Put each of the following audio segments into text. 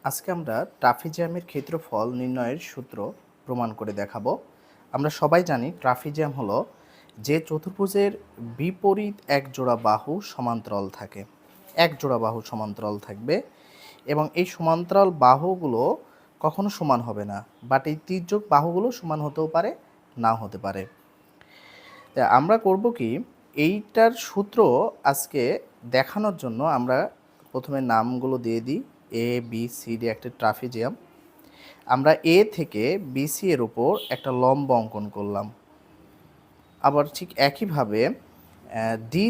আজকে আমরা ট্রাপিজিয়ামের ক্ষেত্রফল নির্ণয়ের সূত্র প্রমাণ করে দেখাবো। আমরা সবাই জানি ট্রাপিজিয়াম হলো যে চতুর্ভুজের বিপরীত এক জোড়া বাহু সমান্তরাল থাকে, এক জোড়া বাহু সমান্তরাল থাকবে এবং এই সমান্তরাল বাহুগুলো কখনো সমান হবে না, বাট এই তির্যক বাহুগুলো সমান হতেও পারে, নাও হতে পারে। তা আমরা করব কি, এইটার সূত্র আজকে দেখানোর জন্য আমরা প্রথমে নামগুলো দিয়ে দিই। এ বি সি ডি একটা ট্রাপিজিয়াম। আমরা এ থেকে বিসি এর উপর একটা লম্ব অঙ্কন করলাম। আবার ঠিক একইভাবে ডি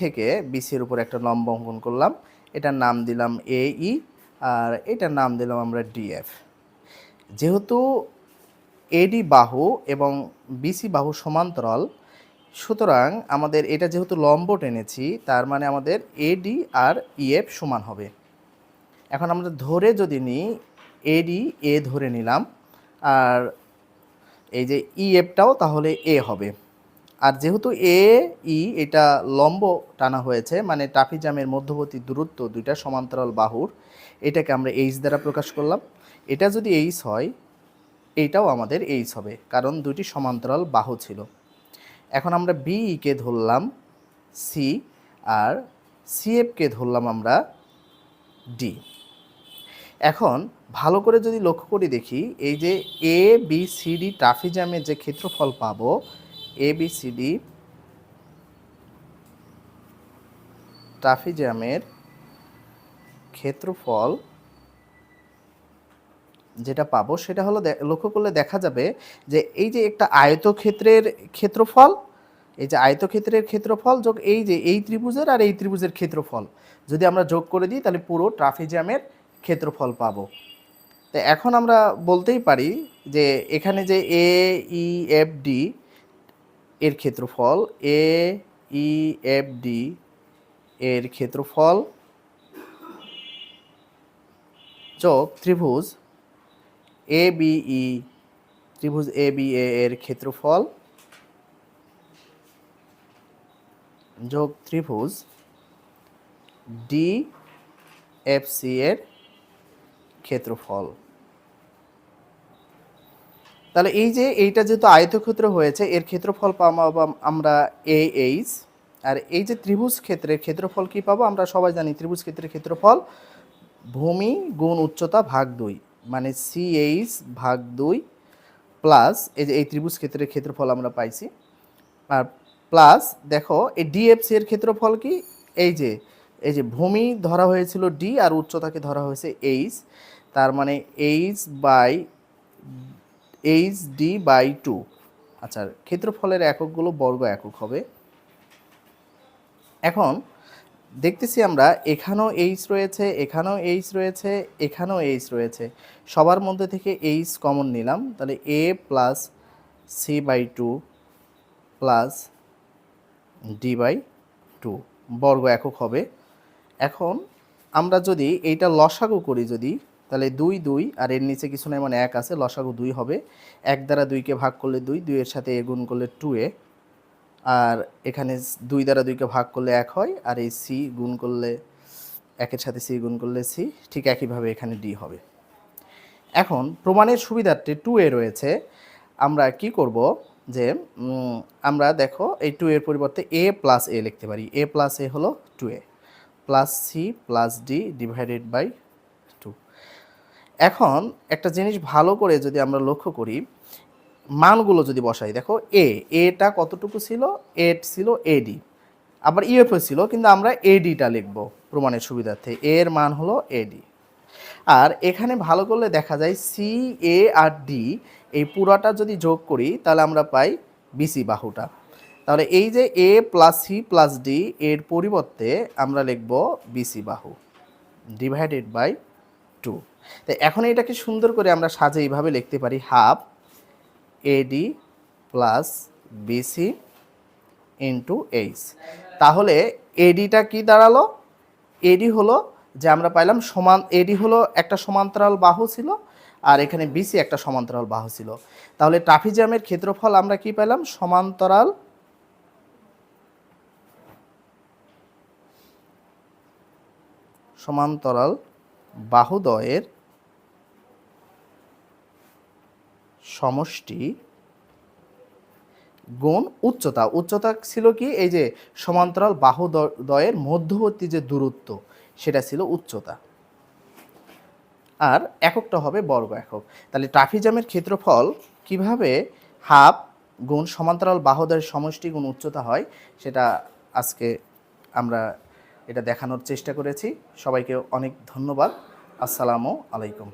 থেকে বিসি এর উপর একটা লম্ব অঙ্কন করলাম। এটার নাম দিলাম এ ই আর এটার নাম দিলাম আমরা ডিএফ। যেহেতু এডি বাহু এবং বিসি বাহু সমান্তরাল, সুতরাং আমাদের এটা যেহেতু লম্ব টেনেছি, তার মানে আমাদের এডি আর ইএফ সমান হবে। এখন আমরা ধরে যদি নিই, এডি এ ধরে নিলাম, আর এই যে ইএফটাও তাহলে এ হবে। আর যেহেতু এ ই এটা লম্ব টানা হয়েছে, মানে ট্রাপিজিয়ামের মধ্যবর্তী দূরত্ব দুইটা সমান্তরাল বাহুর, এটাকে আমরা এইচ দ্বারা প্রকাশ করলাম। এটা যদি এইচ হয়, এইটাও আমাদের এইচ হবে, কারণ দুটি সমান্তরাল বাহু ছিল। এখন আমরা বিইকে ধরলাম সি, আর সিএফকে ধরলাম আমরা ডি। এখন ভালো করে যদি লক্ষ্য করি দেখি, এই যে এ বি সি ডি ট্রাপিজিয়ামের যে ক্ষেত্রফল পাবো, এ বি সি ডি ট্রাপিজিয়ামের ক্ষেত্রফল যেটা পাবো সেটা হলো, লক্ষ্য করলে দেখা যাবে যে এই যে একটা আয়তক্ষেত্রের ক্ষেত্রফল, এই যে আয়তক্ষেত্রের ক্ষেত্রফল যোগ এই যে এই ত্রিভুজের আর এই ত্রিভুজের ক্ষেত্রফল যদি আমরা যোগ করে দিই, তাহলে পুরো ট্রাপিজিয়ামের ক্ষেত্রফল পাবো। তো এখন আমরা বলতেই পারি যে এখানে যে এ ই এফ ডি এর ক্ষেত্রফল, এ ই এফ ডি এর ক্ষেত্রফল যোগ ত্রিভুজ এ বি ই, ত্রিভুজ এ বি এর ক্ষেত্রফল যোগ ত্রিভুজ ডি এফ সি এর ক্ষেত্রফল। তাহলে এই যে এইটা যেহেতু আয়তক্ষেত্র হয়েছে, এর ক্ষেত্রফল পাবো আমরা এ এইচ। আর এই যে ত্রিভুজ ক্ষেত্রের ক্ষেত্রফল কি পাবো, আমরা সবাই জানি ত্রিভুজ ক্ষেত্রের ক্ষেত্রফল ভূমি গুণ উচ্চতা ভাগ 2, মানে সি এইচ ভাগ 2 প্লাস এই যে এই ত্রিভুজ ক্ষেত্রের ক্ষেত্রফল আমরা পাইছি, আর প্লাস দেখো এই ডিএফসি এর ক্ষেত্রফল কি, এই যে ভূমি ধরা হয়েছিল ডি আর উচ্চতাকে ধরা হয়েছে এইচ, তার মানে এইচ ডি বাই 2। আচ্ছা, ক্ষেত্রফলের এককগুলো বর্গ একক হবে। এখন দেখতেছি আমরা এখানেও এইচ রয়েছে, এখানেও এইচ রয়েছে, এখানেও এইচ রয়েছে, সবার মধ্যে থেকে এইচ কমন নিলাম, তাহলে A plus C by 2 plus D by 2 বর্গ একক হবে। এখন আমরা যদি এইটা লসাগু করি, যদি তাহলে 2 2 আর এর নিচে কিছু নাই, মানে 1 আছে, লসাগু 2 হবে। 1 দ্বারা 2কে ভাগ করলে 2, 2 এর সাথে এ গুণ করলে 2a, আর এখানে 2 দ্বারা 2কে ভাগ করলে 1 হয়, আর এই সি গুণ করলে 1-এর সাথে সি গুণ করলে সি, ঠিক একইভাবে এখানে ডি হবে। এখন প্রমাণের সুবিধার্থে 2a রয়েছে, আমরা কি করব যে আমরা দেখো এই 2 এর পরিবর্তে a প্লাস এ লিখতে পারি। a প্লাস এ হলো 2a plus c plus d divided by 2। এখন একটা জিনিস ভালো করে যদি আমরা লক্ষ্য করি, মানগুলো যদি বসাই, দেখো এটা কতটুকু ছিল, এ ছিল এডি, আবার ইউএফও ছিল, কিন্তু আমরা এডিটা লিখব প্রমাণের সুবিধার্থে, এর মান হলো এডি। আর এখানে ভালো করলে দেখা যায় সি এ আর ডি এই পুরাটা যদি যোগ করি, তাহলে আমরা পাই বিসি বাহুটা। তাহলে এই যে এ প্লাস সি প্লাস ডি এর পরিবর্তে আমরা লিখব বিসি বাহু ডিভাইডেড বাই 2। তো এখন এটাকে সুন্দর করে আমরা সাজে এইভাবে লিখতে পারি, half AD plus BC into H. তাহলে এডিটা কি দাঁড়ালো, এডি হলো যে আমরা পাইলাম সমান, এডি হলো একটা সমান্তরাল বাহু ছিল, আর এখানে বিসি একটা সমান্তরাল বাহু ছিল। তাহলে ট্রাপিজিয়ামের ক্ষেত্রফল আমরা কি পেলাম, সমান্তরাল সমান্তরাল বাহুদ্বয়ের সমষ্টি গুণ উচ্চতা। উচ্চতা ছিল কি, এই যে সমান্তরাল বাহুদ্বয়ের মধ্যবর্তী যে দূরত্ব সেটা ছিল উচ্চতা, আর এককটা হবে বর্গ একক। তাহলে ট্রাপিজামের ক্ষেত্রফল কিভাবে হাফ গুণ সমান্তরাল বাহুদ্বয়ের সমষ্টি গুণ উচ্চতা হয় সেটা আজকে আমরা এটা দেখানোর চেষ্টা করেছি। সবাইকে অনেক ধন্যবাদ। আসসালামু আলাইকুম।